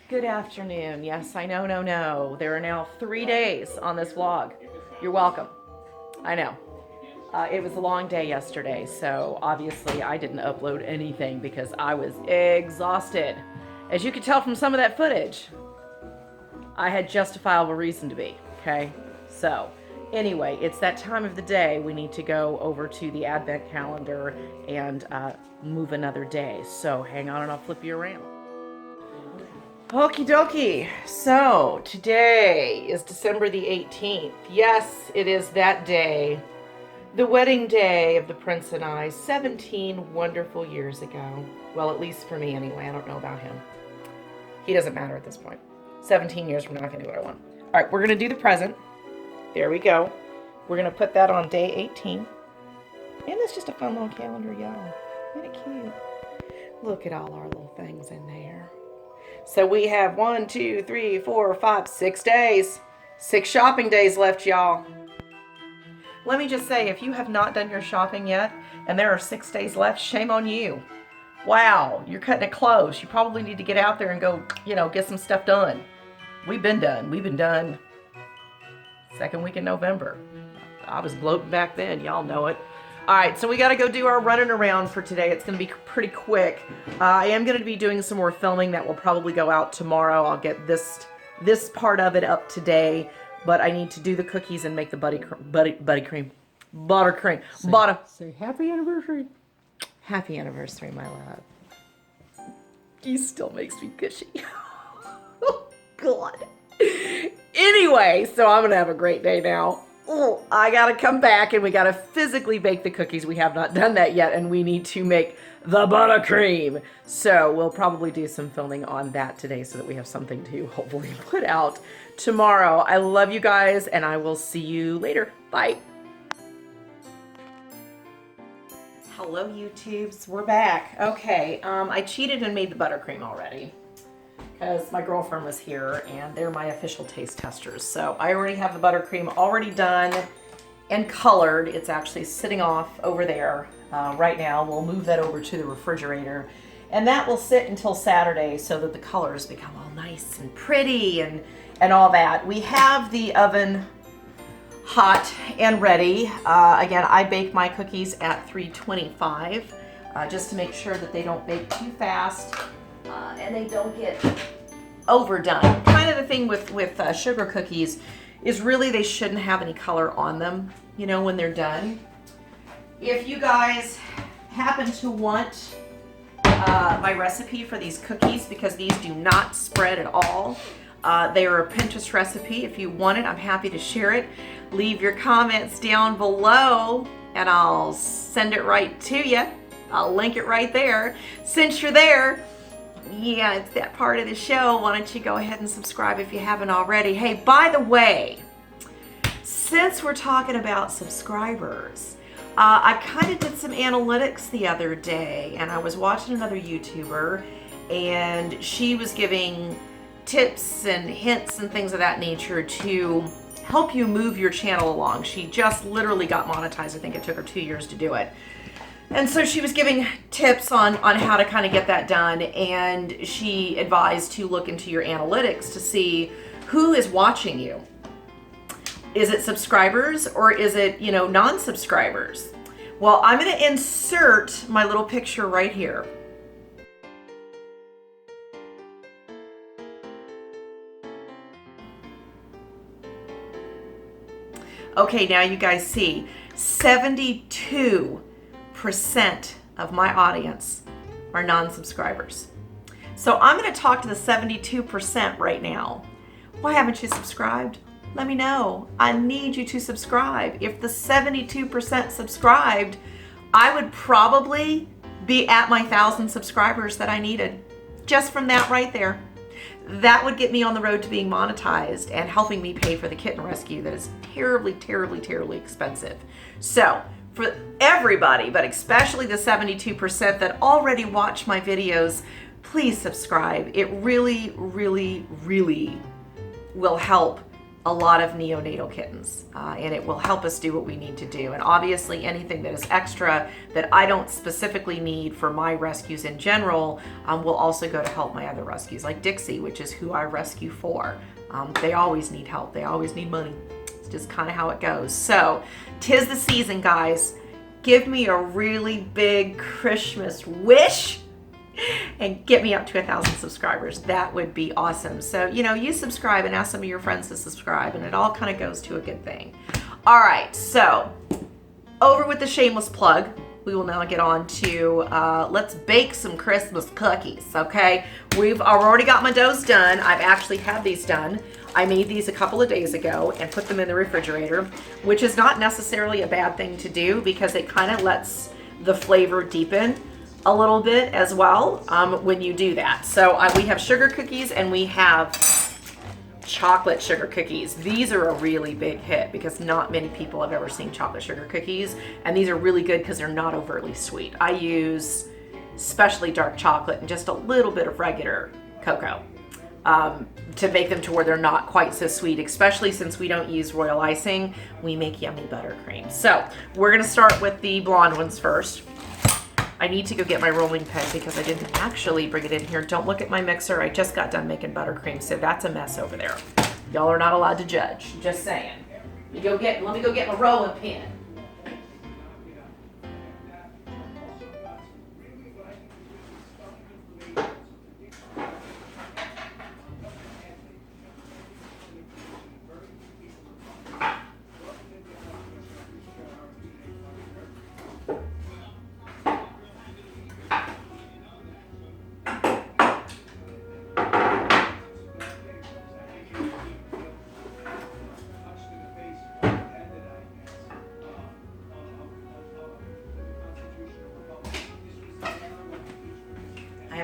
Good afternoon. Yes, I know, no. There are now 3 days on this vlog. You're welcome. I know. It was a long day yesterday, so obviously I didn't upload anything because I was exhausted. As you can tell from some of that footage, I had justifiable reason to be, okay? So, anyway, it's that time of the day we need to go over to the advent calendar and move another day. So, hang on and I'll flip you around. Okie dokie. So, today is December the 18th. Yes, it is that day. The wedding day of the Prince and I, 17 wonderful years ago. Well, at least for me anyway. I don't know about him. He doesn't matter at this point. 17 years from now, I can do what I want. All right, we're going to do the present. There we go. We're going to put that on day 18. And it's just a fun little calendar, y'all. Isn't it cute? Look at all our little things in there. So we have 1, 2, 3, 4, 5, 6 days. 6 shopping days left, y'all. Let me just say, if you have not done your shopping yet, and there are 6 days left, shame on you. Wow, you're cutting it close. You probably need to get out there and go, get some stuff done. We've been done. We've been done. Second week in November. I was gloating back then. Y'all know it. All right, so we got to go do our running around for today. It's going to be pretty quick. I am going to be doing some more filming that will probably go out tomorrow. I'll get this part of it up today, but I need to do the cookies and make the buttercream. Say happy anniversary. Happy anniversary, my love. He still makes me gushy. Oh, God. Anyway, so I'm going to have a great day now. Oh, I got to come back and we got to physically bake the cookies. We have not done that yet, and we need to make the buttercream. So we'll probably do some filming on that today so that we have something to hopefully put out tomorrow. I love you guys, and I will see you later. Bye. Hello, YouTubes. We're back. Okay, I cheated and made the buttercream already because my girlfriend was here and they're my official taste testers. So I already have the buttercream already done and colored. It's actually sitting off over there right now. We'll move that over to the refrigerator, and that will sit until Saturday so that the colors become all nice and pretty and all that. We have the oven hot and ready. Again, I bake my cookies at 325 just to make sure that they don't bake too fast and they don't get overdone. Kind of the thing with sugar cookies is really they shouldn't have any color on them, when they're done. If you guys happen to want my recipe for these cookies, because these do not spread at all, they are a Pinterest recipe. If you want it, I'm happy to share it. Leave your comments down below and I'll send it right to you. I'll link it right there. Since you're there, yeah, it's that part of the show. Why don't you go ahead and subscribe if you haven't already. Hey, by the way, since we're talking about subscribers, I kind of did some analytics the other day, and I was watching another YouTuber, and she was giving tips and hints and things of that nature to help you move your channel along. She just literally got monetized. I think it took her 2 years to do it. And so she was giving tips on how to kind of get that done, and she advised to look into your analytics to see who is watching you. Is it subscribers or is it, non-subscribers? Well, I'm going to insert my little picture right here. Okay, now you guys see 72% of my audience are non-subscribers. So I'm going to talk to the 72% right now. Why haven't you subscribed? Let me know. I need you to subscribe. If the 72% subscribed, I would probably be at my 1,000 subscribers that I needed. Just from that right there. That would get me on the road to being monetized and helping me pay for the kitten rescue that is terribly, terribly, terribly expensive. So for everybody, but especially the 72% that already watch my videos, please subscribe. It really, really, really will help a lot of neonatal kittens, and it will help us do what we need to do. And obviously anything that is extra that I don't specifically need for my rescues in general will also go to help my other rescues, like Dixie, which is who I rescue for. They always need help. They always need money. It's just kind of how it goes. So 'tis the season, guys. Give me a really big Christmas wish and get me up to 1,000 subscribers. That would be awesome. So, you know, you subscribe and ask some of your friends to subscribe, and it all kind of goes to a good thing. All right, so over with the shameless plug. We will now get on to, let's bake some Christmas cookies, okay? I've already got my doughs done. I've actually had these done. I made these a couple of days ago and put them in the refrigerator, which is not necessarily a bad thing to do because it kind of lets the flavor deepen a little bit as well when you do that. So we have sugar cookies and we have chocolate sugar cookies. These are a really big hit because not many people have ever seen chocolate sugar cookies, and these are really good because they're not overtly sweet. I use especially dark chocolate and just a little bit of regular cocoa to bake them to where they're not quite so sweet, especially since we don't use royal icing. We make yummy buttercream. So we're gonna start with the blonde ones first. I need to go get my rolling pin because I didn't actually bring it in here. Don't look at my mixer. I just got done making buttercream, so that's a mess over there. Y'all are not allowed to judge. Just saying. Let me go get my rolling pin.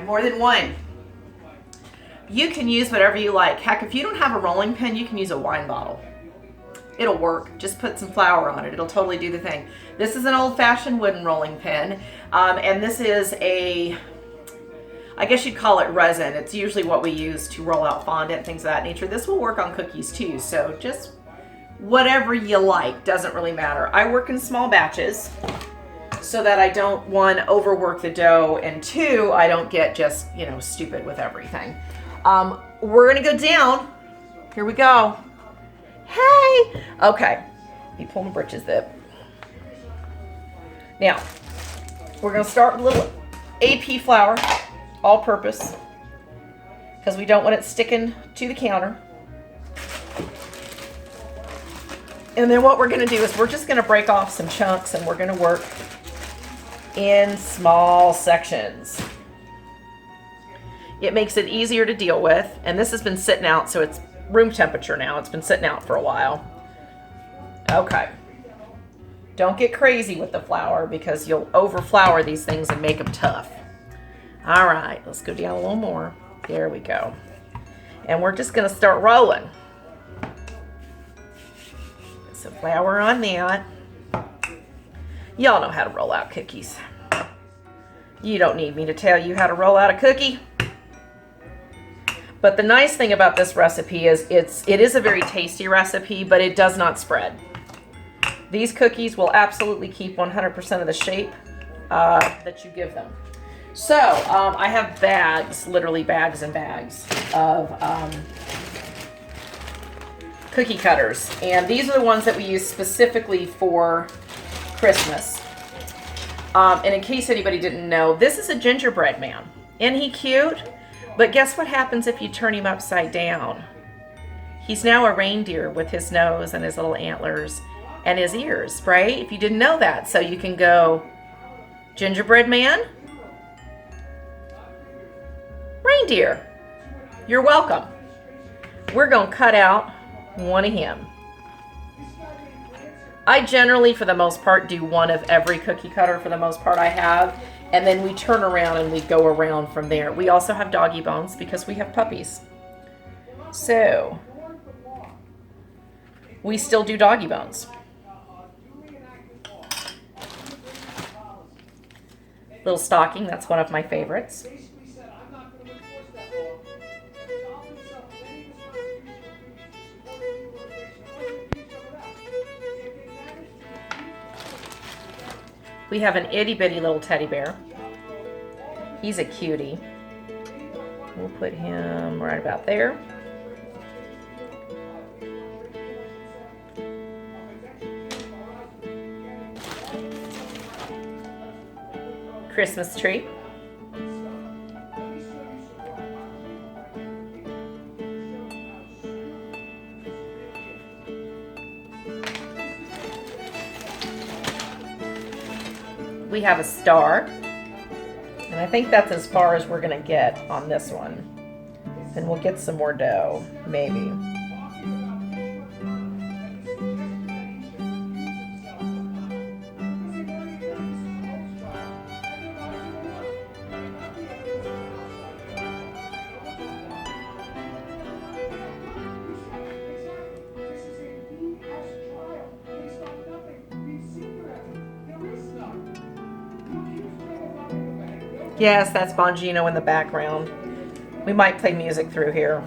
More than one. You can use whatever you like. Heck, if you don't have a rolling pin, you can use a wine bottle. It'll work. Just put some flour on it. It'll totally do the thing. This is an old-fashioned wooden rolling pin, and this is I guess you'd call it resin. It's usually what we use to roll out fondant, things of that nature. This will work on cookies too, so just whatever you like, doesn't really matter. I work in small batches, so that I don't, one, overwork the dough, and two, I don't get just, you know, stupid with everything. We're gonna go down. Here we go. Hey! Okay, let me pull my britches zip. Now, we're gonna start with a little AP flour, all purpose, because we don't want it sticking to the counter. And then what we're gonna do is we're just gonna break off some chunks and we're gonna work in small sections. It makes it easier to deal with, and this has been sitting out, so it's room temperature now. It's been sitting out for a while. Okay. Don't get crazy with the flour because you'll overflour these things and make them tough. All right, let's go down a little more. There we go. And we're just gonna start rolling. Put some flour on that. Y'all know how to roll out cookies. You don't need me to tell you how to roll out a cookie. But the nice thing about this recipe is it is a very tasty recipe, but it does not spread. These cookies will absolutely keep 100% of the shape that you give them. So I have bags, literally bags and bags of cookie cutters. And these are the ones that we use specifically for Christmas. And in case anybody didn't know, this is a gingerbread man. Isn't he cute? But guess what happens if you turn him upside down? He's now a reindeer with his nose and his little antlers and his ears, right? If you didn't know that. So you can go gingerbread man, reindeer. You're welcome. We're going to cut out one of him. I generally, for the most part, do one of every cookie cutter for the most part I have. And then we turn around and we go around from there. We also have doggy bones because we have puppies. So, we still do doggy bones. Little stocking, that's one of my favorites. We have an itty bitty little teddy bear. He's a cutie. We'll put him right about there. Christmas tree. We have a star, and I think that's as far as we're gonna get on this one. And we'll get some more dough, maybe. Yes, that's Bongino in the background. We might play music through here.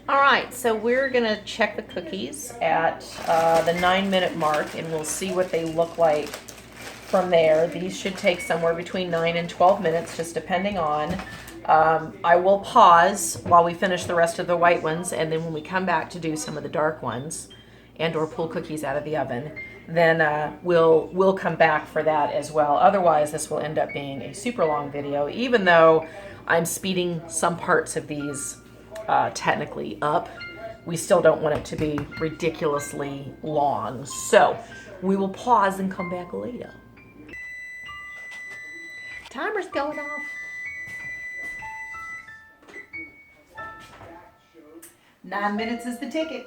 All right, so we're gonna check the cookies at the 9-minute mark, and we'll see what they look like from there. These should take somewhere between 9 and 12 minutes, just depending on. I will pause while we finish the rest of the white ones, and then when we come back to do some of the dark ones and or pull cookies out of the oven, then we'll come back for that as well. Otherwise, this will end up being a super long video, even though I'm speeding some parts of these technically up. We still don't want it to be ridiculously long. So we will pause and come back later. Timer's going off. Nine minutes is the ticket.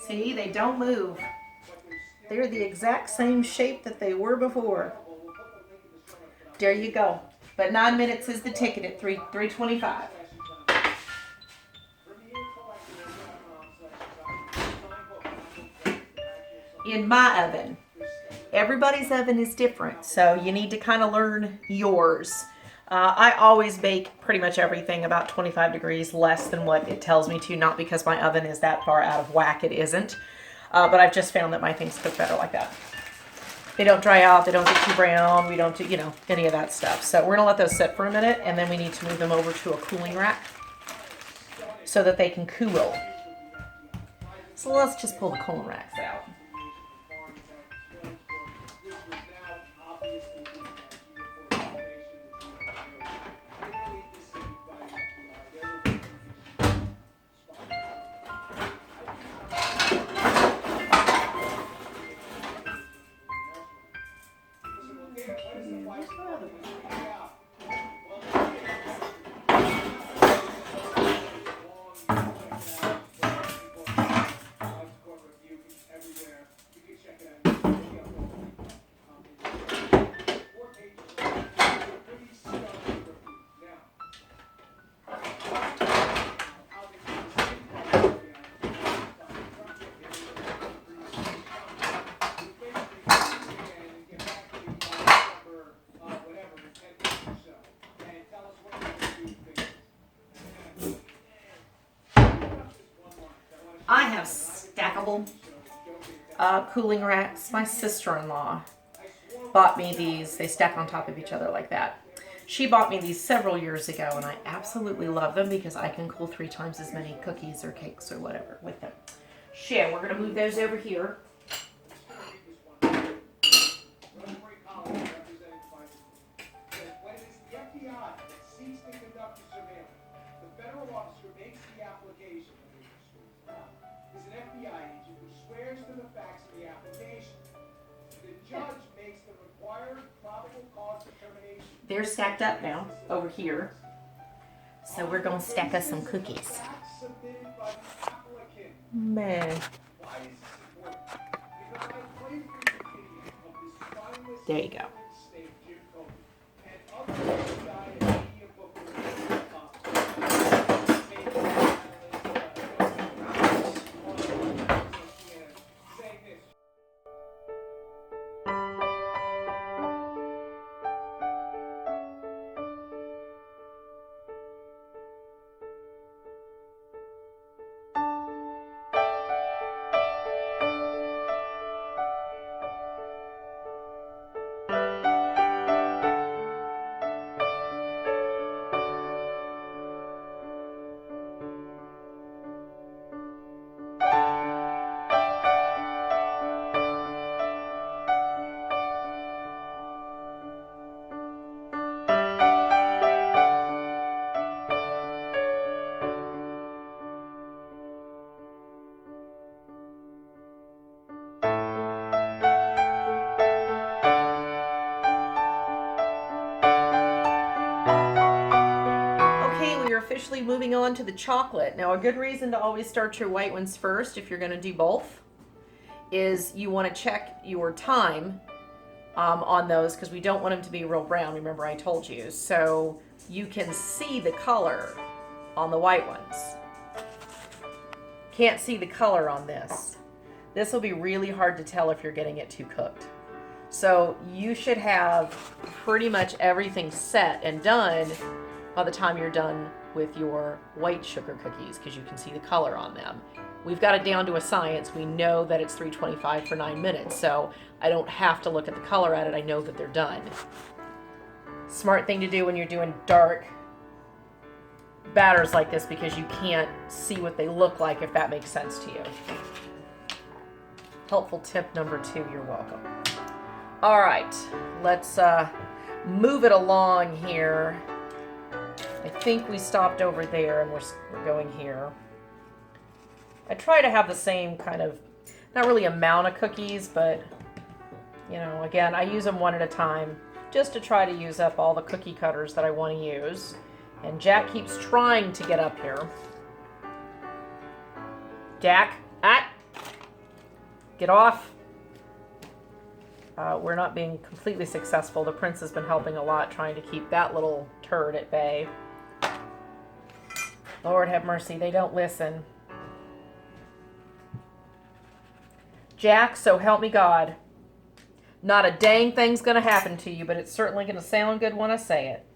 See, they don't move. They're the exact same shape that they were before. There you go. But 9 minutes is the ticket at 3:25. In my oven. Everybody's oven is different, so you need to kind of learn yours. I always bake pretty much everything about 25 degrees less than what it tells me to, not because my oven is that far out of whack, it isn't. But I've just found that my things cook better like that. They don't dry out, they don't get too brown, we don't do, you know, any of that stuff. So we're gonna let those sit for a minute, and then we need to move them over to a cooling rack so that they can cool. So let's just pull the cooling racks out. I have stackable cooling racks. My sister-in-law bought me these. They stack on top of each other like that. She bought me these several years ago, and I absolutely love them because I can cool 3 times as many cookies or cakes or whatever with them. So we're going to move those over here. They're stacked up now over here. So we're going to stack us some cookies. Man. There you go. Officially moving on to the chocolate. Now, a good reason to always start your white ones first if you're going to do both is you want to check your time on those because we don't want them to be real brown. Remember I told you. So you can see the color on the white ones. Can't see the color on this. This will be really hard to tell if you're getting it too cooked. So you should have pretty much everything set and done by the time you're done with your white sugar cookies because you can see the color on them. We've got it down to a science. We know that it's 325 for 9 minutes, so I don't have to look at the color at it. I know that they're done. Smart thing to do when you're doing dark batters like this because you can't see what they look like, if that makes sense to you. Helpful tip number 2, you're welcome. All right, let's move it along here. I think we stopped over there and we're going here. I try to have the same kind of, not really amount of cookies, but, you know, again, I use them one at a time just to try to use up all the cookie cutters that I want to use. And Jack keeps trying to get up here. Jack, get off. We're not being completely successful. The prince has been helping a lot trying to keep that little turd at bay. Lord have mercy, they don't listen. Jack, so help me God. Not a dang thing's gonna happen to you, but it's certainly gonna sound good when I say it.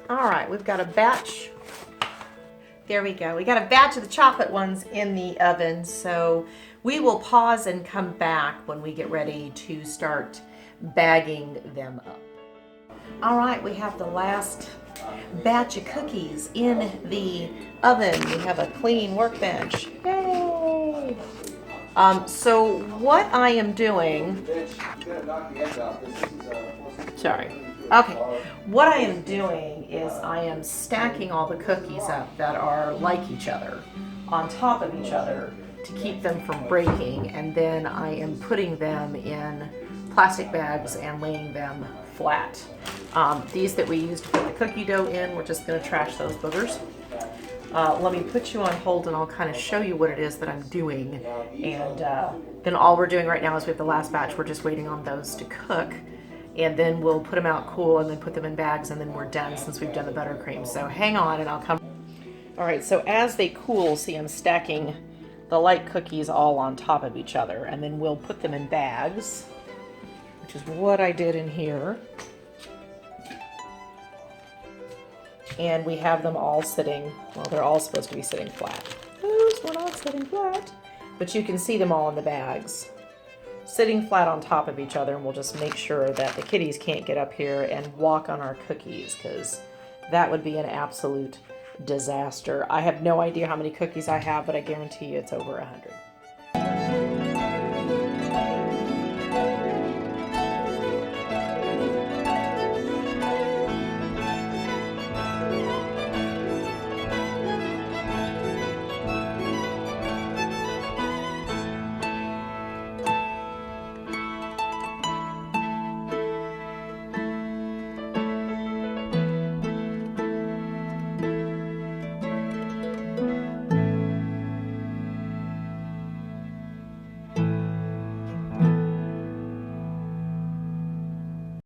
All right, we've got a batch. There we go. We got a batch of the chocolate ones in the oven, so we will pause and come back when we get ready to start bagging them up. All right, we have the last batch of cookies in the oven. We have a clean workbench. Yay! So what I am doing, sorry. Okay, what I am doing is I am stacking all the cookies up that are like each other on top of each other to keep them from breaking, and then I am putting them in plastic bags and laying them flat. These that we used to put the cookie dough in, we're just going to trash those boogers. Let me put you on hold and I'll kind of show you what it is that I'm doing, and then all we're doing right now is we have the last batch, we're just waiting on those to cook. And then we'll put them out cool and then put them in bags, and then we're done since we've done the buttercream. So hang on and I'll come. All right, so as they cool, see I'm stacking the light cookies all on top of each other, and then we'll put them in bags, which is what I did in here. And we have them all sitting, well, they're all supposed to be sitting flat. Those were not sitting flat, but you can see them all in the bags. sitting flat on top of each other, and we'll just make sure that the kitties can't get up here and walk on our cookies, because that would be an absolute disaster. I have no idea how many cookies I have, but I guarantee you it's over 100.